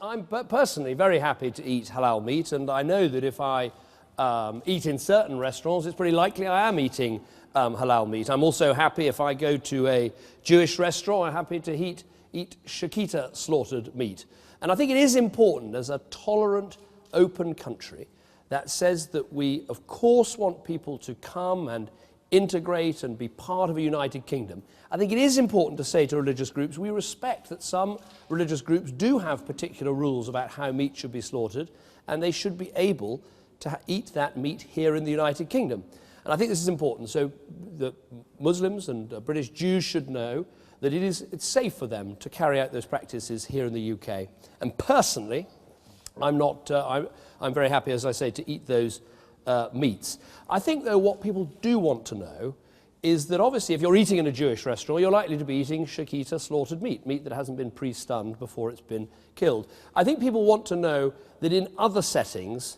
I'm personally very happy to eat halal meat, and I know that if I eat in certain restaurants, it's pretty likely I am eating halal meat. I'm also happy if I go to a Jewish restaurant, I'm happy to eat shakita slaughtered meat. And I think it is important as a tolerant, open country that says that we, of course, want people to come and integrate and be part of a united kingdom. I think it is important to say to religious groups, we respect that some religious groups do have particular rules about how meat should be slaughtered, and they should be able to eat that meat here in the United Kingdom. And I think this is important. So the Muslims and British Jews should know that it's safe for them to carry out those practices here in the UK. And personally, I'm very happy, as I say, to eat those meats. I think, though, what people do want to know is that obviously if you're eating in a Jewish restaurant, you're likely to be eating shakita slaughtered meat that hasn't been pre-stunned before it's been killed. I think people want to know that in other settings,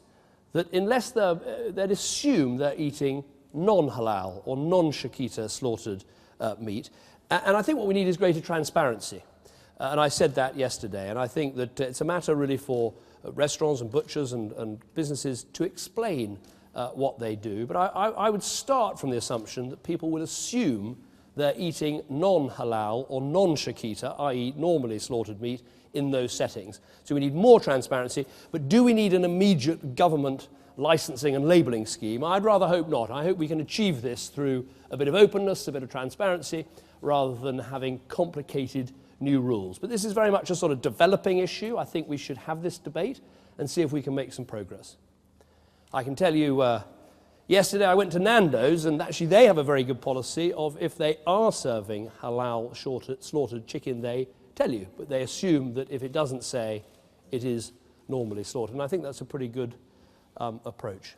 that unless they'd assume they're eating non-halal or non-shakita slaughtered meat. And I think what we need is greater transparency. And I said that yesterday, and I think that it's a matter really for restaurants and butchers and businesses to explain what they do. But I would start from the assumption that people will assume they're eating non-halal or non-shakita, i.e. normally slaughtered meat, in those settings. So we need more transparency, but do we need an immediate government licensing and labelling scheme? I'd rather hope not. I hope we can achieve this through a bit of openness, a bit of transparency, rather than having complicated new rules. But this is very much a sort of developing issue. I think we should have this debate and see if we can make some progress. I can tell you, yesterday I went to Nando's, and actually they have a very good policy of if they are serving halal slaughtered chicken, they tell you, but they assume that if it doesn't say, it is normally slaughtered. And I think that's a pretty good approach.